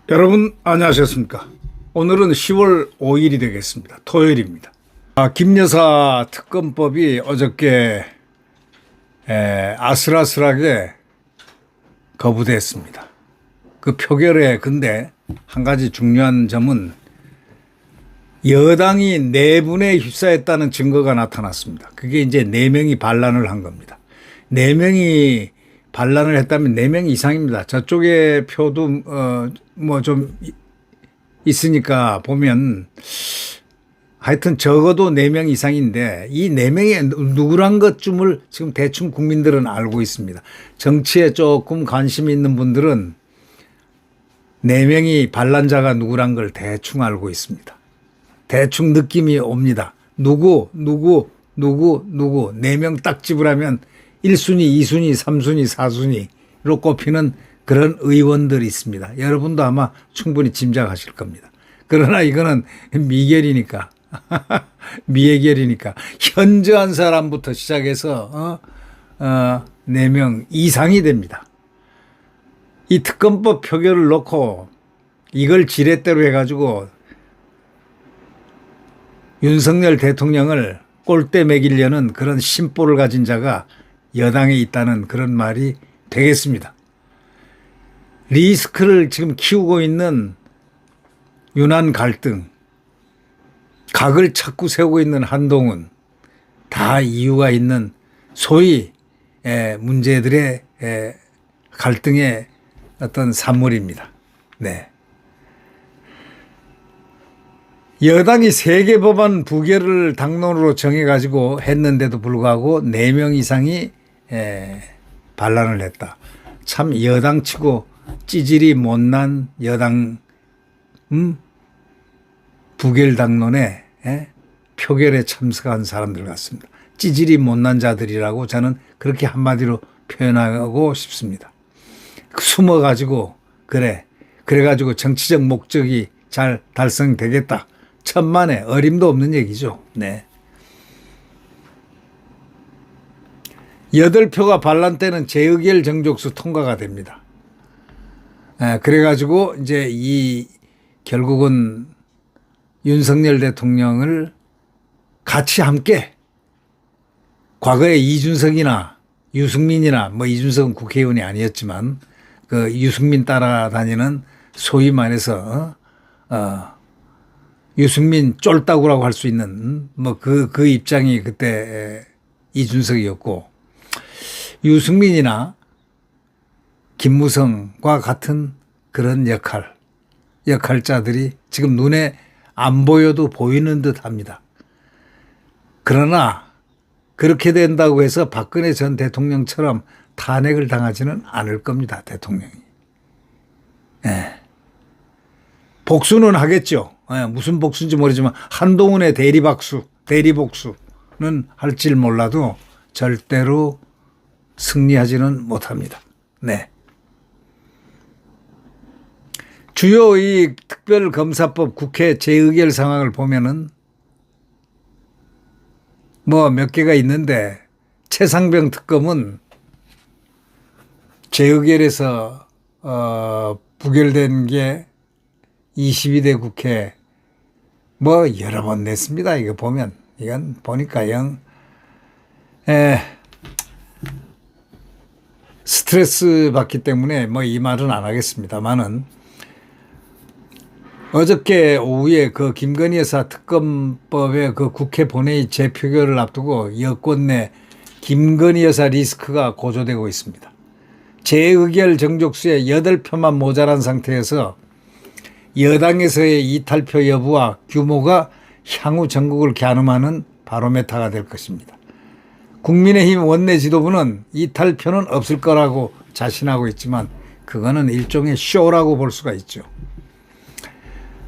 여러분 안녕하셨습니까? 오늘은 10월 5일이 되겠습니다. 토요일입니다. 김 여사 특검법이 어저께 아슬아슬하게 거부됐습니다. 그 표결에 근데 한 가지 중요한 점은 여당이 내분에 휩싸였다는 증거가 나타났습니다. 그게 이제 4명이 반란을 한 겁니다. 4명이 반란을 했다면 4명 이상입니다. 저쪽에 표도 뭐 좀 있으니까 보면 하여튼 적어도 4명 이상인데 이 4명이 누구란 것쯤을 지금 대충 국민들은 알고 있습니다. 정치에 조금 관심 있는 분들은 4명이 반란자가 누구란 걸 대충 알고 있습니다. 대충 느낌이 옵니다. 누구 4명 딱 집으라면 1순위, 2순위, 3순위, 4순위로 꼽히는 그런 의원들이 있습니다. 여러분도 아마 충분히 짐작하실 겁니다. 그러나 이거는 미결이니까 미해결이니까 현저한 사람부터 시작해서 4명 이상이 됩니다. 이 특검법 표결을 놓고 이걸 지렛대로 해가지고 윤석열 대통령을 꼴대 매기려는 그런 심보를 가진 자가 여당에 있다는 그런 말이 되겠습니다. 리스크를 지금 키우고 있는 윤한 갈등, 각을 자꾸 세우고 있는 한동훈, 다 이유가 있는 소위 문제들의 갈등의 어떤 산물입니다. 네. 여당이 3개 법안 부결을 당론으로 정해가지고 했는데도 불구하고 4명 이상이 반란을 했다. 참 여당치고 찌질이 못난 여당 부결 당론에 표결에 참석한 사람들 같습니다. 찌질이 못난 자들이라고 저는 그렇게 한마디로 표현하고 싶습니다. 숨어가지고 그래가지고 정치적 목적이 잘 달성되겠다. 천만에 어림도 없는 얘기죠. 네. 8표가 반란 때는 재의결 정족수 통과가 됩니다. 그래가지고 이제 결국은 윤석열 대통령을 같이 함께 과거에 이준석이나 유승민이나 뭐 이준석은 국회의원이 아니었지만 그 유승민 따라다니는 소위 말해서 유승민 쫄따구라고 할 수 있는 뭐 그 입장이 그때 이준석이었고 유승민이나 김무성과 같은 그런 역할자들이 지금 눈에 안 보여도 보이는 듯 합니다. 그러나 그렇게 된다고 해서 박근혜 전 대통령처럼 탄핵을 당하지는 않을 겁니다. 대통령이. 복수는 하겠죠. 무슨 복수인지 모르지만 한동훈의 대리복수는 할지 몰라도 절대로 승리하지는 못합니다. 네. 주요 이 특별검사법 국회 재의결 상황을 보면은 뭐 몇 개가 있는데 최상병 특검은 재의결에서 부결된 게 22대 국회 뭐 여러 번 냈습니다. 이거 보면 이건 보니까 스트레스 받기 때문에 뭐 이 말은 안 하겠습니다만은 어저께 오후에 그 김건희 여사 특검법의 그 국회 본회의 재표결을 앞두고 여권 내 김건희 여사 리스크가 고조되고 있습니다. 재의결 정족수에 8표만 모자란 상태에서 여당에서의 이탈표 여부와 규모가 향후 전국을 겨누하는 바로메타가 될 것입니다. 국민의힘 원내 지도부는 이탈표는 없을 거라고 자신하고 있지만 그거는 일종의 쇼라고 볼 수가 있죠.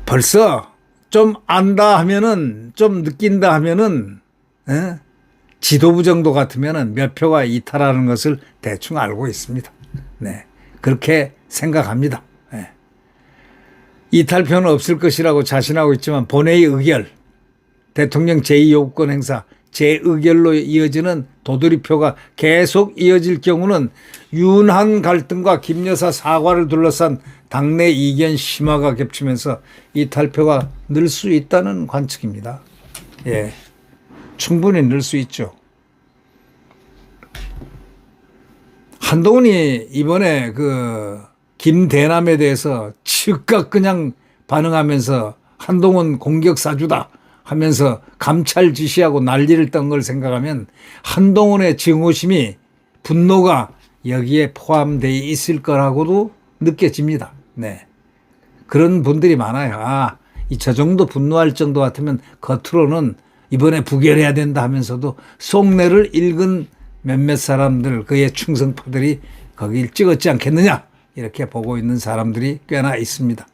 벌써 좀 안다 하면은 좀 느낀다 하면은 지도부 정도 같으면은 몇 표가 이탈하는 것을 대충 알고 있습니다. 네, 그렇게 생각합니다. 이탈표는 없을 것이라고 자신하고 있지만 본회의 의결 대통령 제2요구권 행사, 재의결로 이어지는 도돌이표가 계속 이어질 경우는 윤한 갈등과 김 여사 사과를 둘러싼 당내 이견 심화가 겹치면서 이탈표가 늘 수 있다는 관측입니다. 예, 충분히 늘 수 있죠. 한동훈이 이번에 그 김대남에 대해서 즉각 그냥 반응하면서 한동훈 공격사주다 하면서 감찰 지시하고 난리를 떤 걸 생각하면 한동훈의 증오심이 분노가 여기에 포함되어 있을 거라고도 느껴집니다. 네. 그런 분들이 많아요. 저 정도 분노할 정도 같으면 겉으로는 이번에 부결해야 된다 하면서도 속내를 읽은 몇몇 사람들, 그의 충성파들이 거길 찍었지 않겠느냐 이렇게 보고 있는 사람들이 꽤나 있습니다.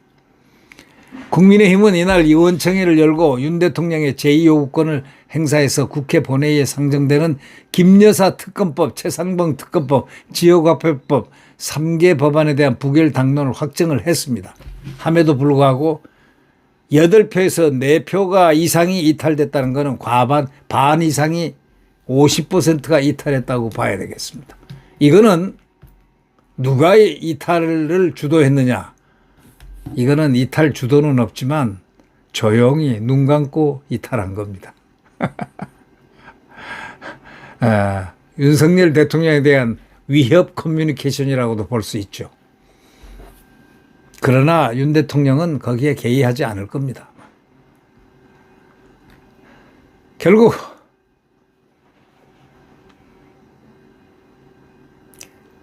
국민의힘은 이날 의원총회를 열고 윤 대통령의 제2요구권을 행사해서 국회 본회의에 상정되는 김여사 특검법, 최상봉 특검법, 지역화폐법 3개 법안에 대한 부결 당론을 확정을 했습니다. 함에도 불구하고 8표에서 4표가 이상이 이탈됐다는 것은 반 이상이 50%가 이탈했다고 봐야 되겠습니다. 이거는 누가 이탈을 주도했느냐? 이거는 이탈 주도는 없지만 조용히 눈 감고 이탈한 겁니다. 윤석열 대통령에 대한 위협 커뮤니케이션이라고도 볼 수 있죠. 그러나 윤 대통령은 거기에 개의하지 않을 겁니다. 결국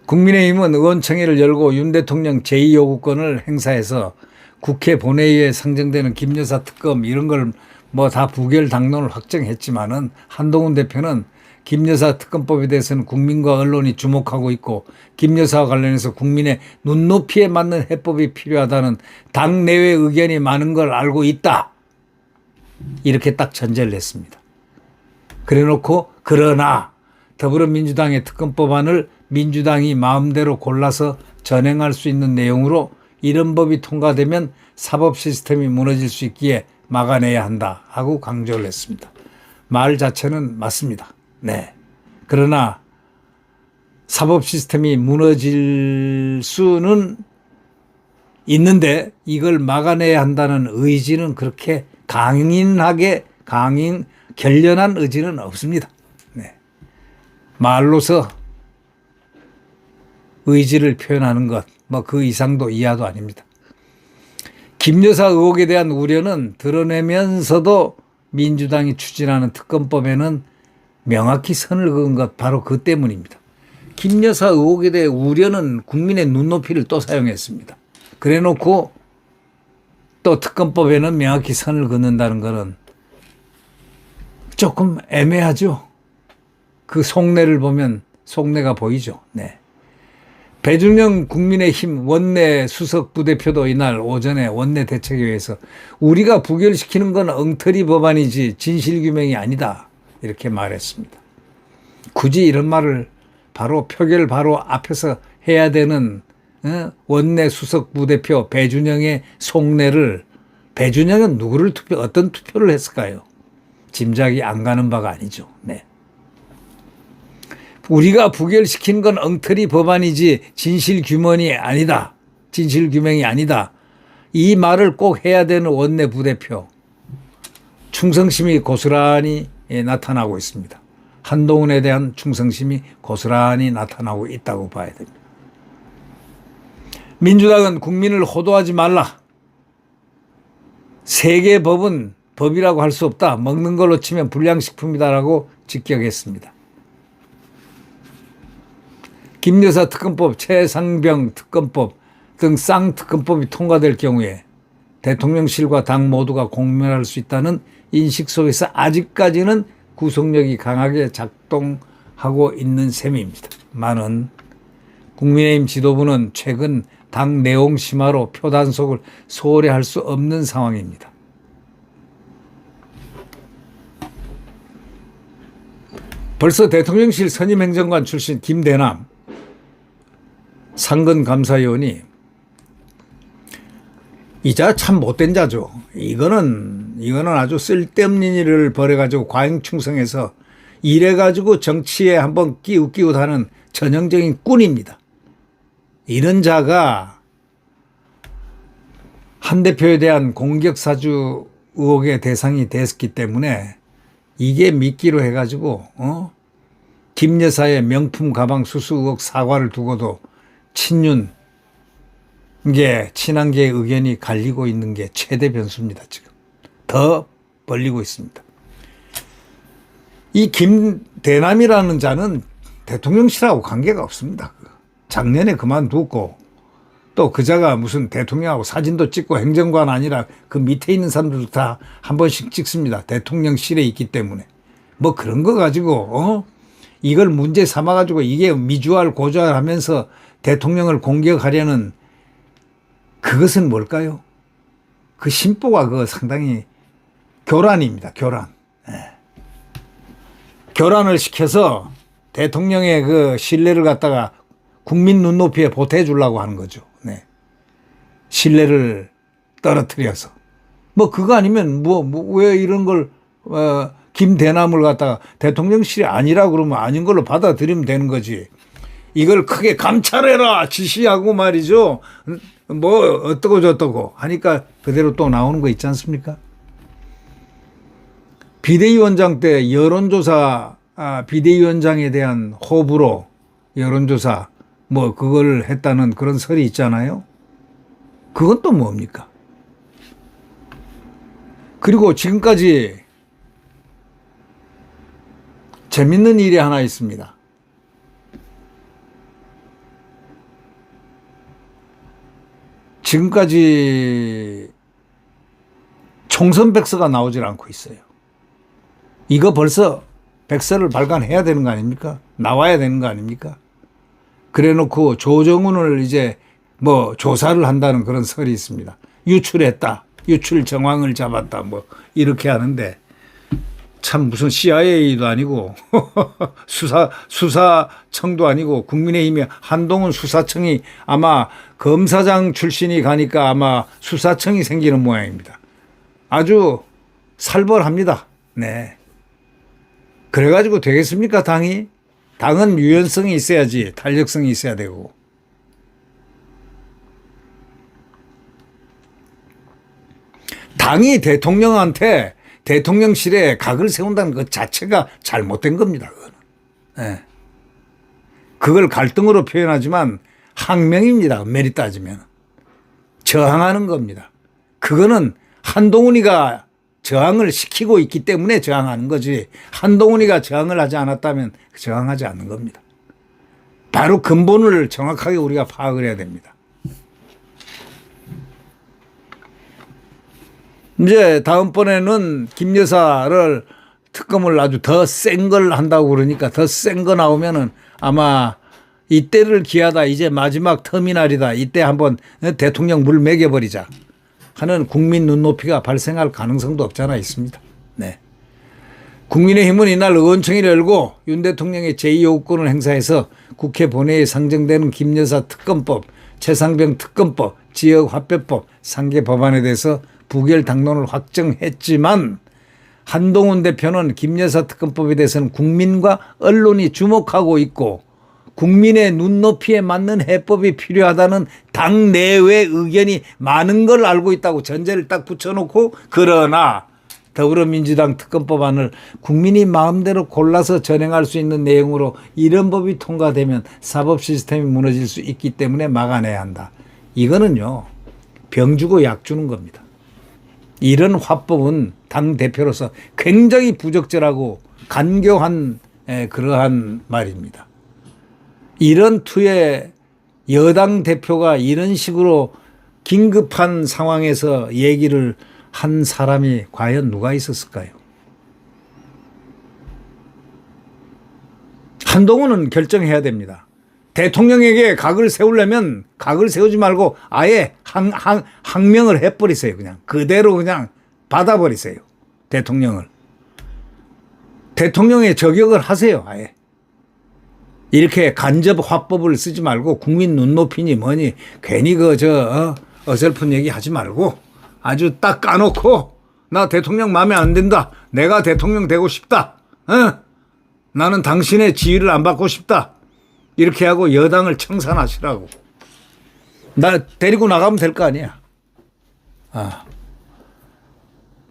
국민의힘은 의원총회를 열고 윤 대통령 제2요구권을 행사해서 국회 본회의에 상정되는 김여사 특검 이런 걸 뭐 다 부결 당론을 확정했지만은 한동훈 대표는 김여사 특검법에 대해서는 국민과 언론이 주목하고 있고 김여사와 관련해서 국민의 눈높이에 맞는 해법이 필요하다는 당내외 의견이 많은 걸 알고 있다. 이렇게 딱 전제를 했습니다. 그래놓고 그러나 더불어민주당의 특검법안을 민주당이 마음대로 골라서 전행할 수 있는 내용으로 이런 법이 통과되면 사법 시스템이 무너질 수 있기에 막아내야 한다 하고 강조를 했습니다. 말 자체는 맞습니다. 네. 그러나 사법 시스템이 무너질 수는 있는데 이걸 막아내야 한다는 의지는 그렇게 결연한 의지는 없습니다. 네. 말로서 의지를 표현하는 것, 뭐 그 이상도 이하도 아닙니다. 김 여사 의혹에 대한 우려는 드러내면서도 민주당이 추진하는 특검법에는 명확히 선을 그은 것 바로 그 때문입니다. 김 여사 의혹에 대해 우려는 국민의 눈높이를 또 사용했습니다. 그래놓고 또 특검법에는 명확히 선을 긋는다는 것은 조금 애매하죠. 그 속내를 보면 속내가 보이죠. 네. 배준영 국민의힘 원내 수석 부대표도 이날 오전에 원내 대책회의에서 우리가 부결시키는 건 엉터리 법안이지 진실규명이 아니다 이렇게 말했습니다. 굳이 이런 말을 바로 표결 바로 앞에서 해야 되는 원내 수석 부대표 배준영의 속내를 배준영은 누구를 어떤 투표를 했을까요? 짐작이 안 가는 바가 아니죠. 네. 우리가 부결시킨 건 엉터리 법안이지 진실규명이 아니다. 진실규명이 아니다. 이 말을 꼭 해야 되는 원내 부대표. 충성심이 고스란히 나타나고 있습니다. 한동훈에 대한 충성심이 고스란히 나타나고 있다고 봐야 됩니다. 민주당은 국민을 호도하지 말라. 세계 법은 법이라고 할 수 없다. 먹는 걸로 치면 불량식품이다라고 직격했습니다. 김여사 특검법, 최상병 특검법 등 쌍특검법이 통과될 경우에 대통령실과 당 모두가 공멸할 수 있다는 인식 속에서 아직까지는 구속력이 강하게 작동하고 있는 셈입니다. 많은 국민의힘 지도부는 최근 당 내용 심화로 표 단속을 소홀히 할 수 없는 상황입니다. 벌써 대통령실 선임행정관 출신 김대남 상근감사위원이 이 자 참 못된 자죠. 이거는 이거는 아주 쓸데없는 일을 벌여가지고 과잉충성해서 이래가지고 정치에 한번 끼웃끼웃하는 전형적인 꾼입니다. 이런 자가 한 대표에 대한 공격사주 의혹의 대상이 됐기 때문에 이게 미끼로 해가지고 김 여사의 명품 가방 수수 의혹 사과를 두고도 친한계의 의견이 갈리고 있는 게 최대 변수입니다. 지금 더 벌리고 있습니다. 이 김대남이라는 자는 대통령실하고 관계가 없습니다. 작년에 그만두고 또 그 자가 무슨 대통령하고 사진도 찍고 행정관 아니라 그 밑에 있는 사람들도 다 한 번씩 찍습니다. 대통령실에 있기 때문에. 뭐 그런 거 가지고 이걸 문제 삼아 가지고 이게 미주알 고주알 하면서 대통령을 공격하려는 그것은 뭘까요? 그 심보가 그 상당히 교란입니다. 교란. 교란을 시켜서 대통령의 그 신뢰를 갖다가 국민 눈높이에 보태 주려고 하는 거죠. 네. 신뢰를 떨어뜨려서. 뭐 그거 아니면 왜 이런 걸 김대남을 갖다가 대통령실이 아니라 그러면 아닌 걸로 받아들이면 되는 거지. 이걸 크게 감찰해라 지시하고 말이죠. 뭐 어떠고 저떠고 하니까 그대로 또 나오는 거 있지 않습니까? 비대위원장 때 여론조사 비대위원장에 대한 호불호 여론조사 뭐 그걸 했다는 그런 설이 있잖아요. 그건 또 뭡니까? 그리고 지금까지 재밌는 일이 하나 있습니다. 지금까지 총선 백서가 나오질 않고 있어요. 이거 벌써 백서를 발간해야 되는 거 아닙니까? 나와야 되는 거 아닙니까? 그래 놓고 조정훈을 이제 뭐 조사를 한다는 그런 설이 있습니다. 유출했다. 유출 정황을 잡았다. 뭐 이렇게 하는데 참 무슨 CIA도 아니고 수사청도 아니고 국민의힘의 한동훈 수사청이 아마 검사장 출신이 가니까 아마 수사청이 생기는 모양입니다. 아주 살벌합니다. 네. 그래가지고 되겠습니까, 당이? 당은 유연성이 있어야지, 탄력성이 있어야 되고. 당이 대통령한테 대통령실에 각을 세운다는 것 자체가 잘못된 겁니다, 그거는. 네. 그걸 갈등으로 표현하지만 항명입니다, 엄밀히 따지면. 저항하는 겁니다. 그거는 한동훈이가 저항을 시키고 있기 때문에 저항하는 거지 한동훈이가 저항을 하지 않았다면 저항하지 않는 겁니다. 바로 근본을 정확하게 우리가 파악을 해야 됩니다. 이제 다음번에는 김 여사를 특검을 아주 더 센 걸 한다고 그러니까 더 센 거 나오면은 아마 이때를 기하다 이제 마지막 터미널이다 이때 한번 대통령 물 먹여버리자 하는 국민 눈높이가 발생할 가능성도 없잖아 있습니다. 네. 국민의힘은 이날 의원총회를 열고 윤 대통령의 제2요구권을 행사해서 국회 본회의에 상정되는 김 여사 특검법, 최상병 특검법, 지역화폐법 3개 법안에 대해서 부결 당론을 확정했지만 한동훈 대표는 김 여사 특검법에 대해서는 국민과 언론이 주목하고 있고 국민의 눈높이에 맞는 해법이 필요하다는 당 내외 의견이 많은 걸 알고 있다고 전제를 딱 붙여놓고 그러나 더불어민주당 특검법안을 국민이 마음대로 골라서 전행할 수 있는 내용으로 이런 법이 통과되면 사법 시스템이 무너질 수 있기 때문에 막아내야 한다. 이거는요. 병 주고 약 주는 겁니다. 이런 화법은 당대표로서 굉장히 부적절하고 간교한 그러한 말입니다. 이런 투에 여당 대표가 이런 식으로 긴급한 상황에서 얘기를 한 사람이 과연 누가 있었을까요? 한동훈은 결정해야 됩니다. 대통령에게 각을 세우려면 각을 세우지 말고 아예 항명을 해버리세요. 그냥 그대로 그냥 받아버리세요. 대통령을. 대통령의 저격을 하세요. 아예. 이렇게 간접 화법을 쓰지 말고 국민 눈높이니 뭐니 괜히 어설픈 얘기 하지 말고 아주 딱 까놓고 나 대통령 마음에 안 든다. 내가 대통령 되고 싶다. 나는 당신의 지위를 안 받고 싶다. 이렇게 하고 여당을 청산하시라고. 나 데리고 나가면 될 거 아니야.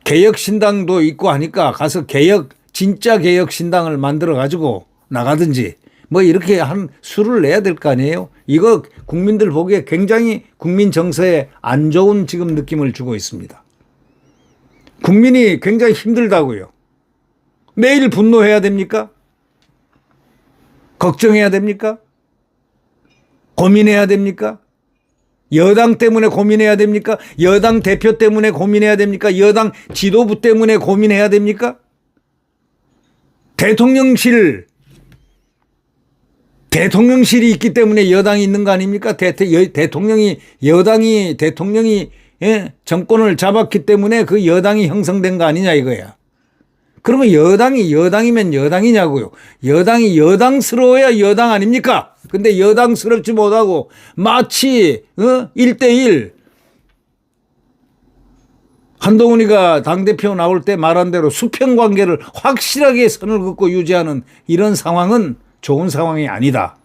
개혁신당도 있고 하니까 가서 진짜 개혁신당을 만들어 가지고 나가든지 뭐 이렇게 한 수를 내야 될 거 아니에요. 이거 국민들 보기에 굉장히 국민 정서에 안 좋은 지금 느낌을 주고 있습니다. 국민이 굉장히 힘들다고요. 매일 분노해야 됩니까? 걱정해야 됩니까? 고민해야 됩니까? 여당 때문에 고민해야 됩니까? 여당 대표 때문에 고민해야 됩니까? 여당 지도부 때문에 고민해야 됩니까? 대통령실이 있기 때문에 여당이 있는 거 아닙니까? 대통령이 정권을 잡았기 때문에 그 여당이 형성된 거 아니냐 이거야. 그러면 여당이면 여당이냐고요. 여당이 여당스러워야 여당 아닙니까? 근데 여당스럽지 못하고 마치 1대1 한동훈이가 당대표 나올 때 말한 대로 수평 관계를 확실하게 선을 긋고 유지하는 이런 상황은 좋은 상황이 아니다.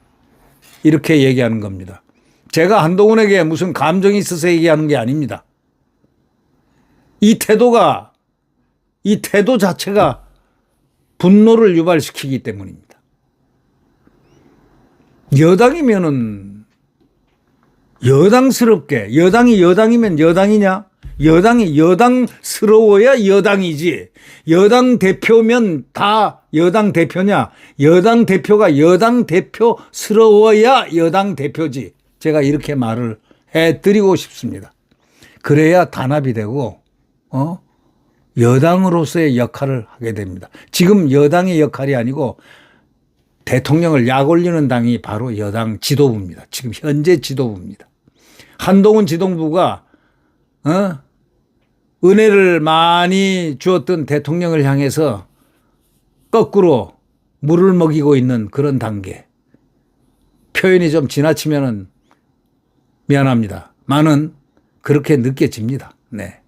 이렇게 얘기하는 겁니다. 제가 한동훈에게 무슨 감정이 있어서 얘기하는 게 아닙니다. 이 태도 자체가 분노를 유발시키기 때문입니다. 여당이면은 여당스럽게, 여당이면 여당이냐? 여당이 여당스러워야 여당이지. 여당 대표면 다 여당 대표냐? 여당 대표가 여당 대표스러워야 여당 대표지. 제가 이렇게 말을 해드리고 싶습니다. 그래야 단합이 되고, 여당으로서의 역할을 하게 됩니다. 지금 여당의 역할이 아니고 대통령을 약 올리는 당이 바로 여당 지도부입니다. 지금 현재 지도부입니다. 한동훈 지도부가 은혜를 많이 주었던 대통령을 향해서 거꾸로 물을 먹이고 있는 그런 단계. 표현이 좀 지나치면은 미안합니다. 많은 그렇게 느껴집니다. 네.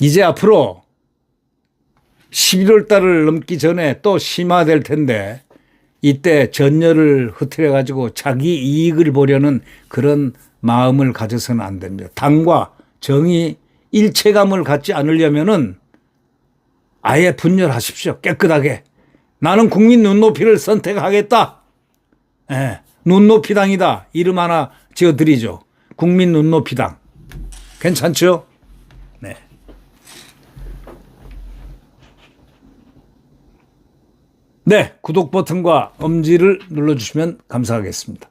이제 앞으로 11월 달을 넘기 전에 또 심화될 텐데 이때 전열을 흐트려 가지고 자기 이익을 보려는 그런 마음을 가져서는 안 됩니다. 당과 정의 일체감을 갖지 않으려면은 아예 분열하십시오. 깨끗하게. 나는 국민 눈높이를 선택하겠다. 눈높이당이다. 이름 하나 지어드리죠. 국민 눈높이당. 괜찮죠? 네. 네, 구독 버튼과 엄지를 눌러주시면 감사하겠습니다.